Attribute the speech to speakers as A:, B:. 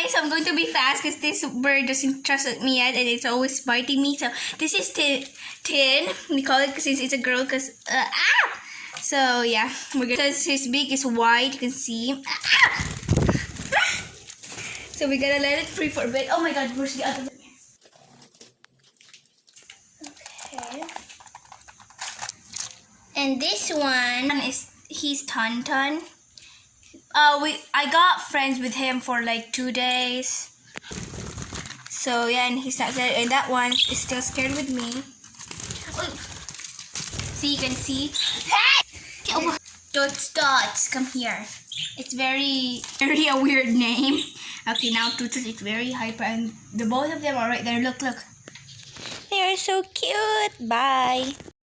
A: guys, I'm going to be fast because this bird doesn't trust me yet and it's always biting me. So this is Tin. We call it since it's a girl because So yeah, because his beak is white, you can see. So we're gonna let it free for a bit. Oh my god, where's the other one? Okay. And this one is he's Ton. I got friends with him for like 2 days. So yeah, and he's not scared. And that one is still scared with me. Oh. See, you can see. Hey! Dots, come here. It's very a weird name. Okay, now Tootles is very hyper, and the both of them are right there. Look. They are so cute. Bye.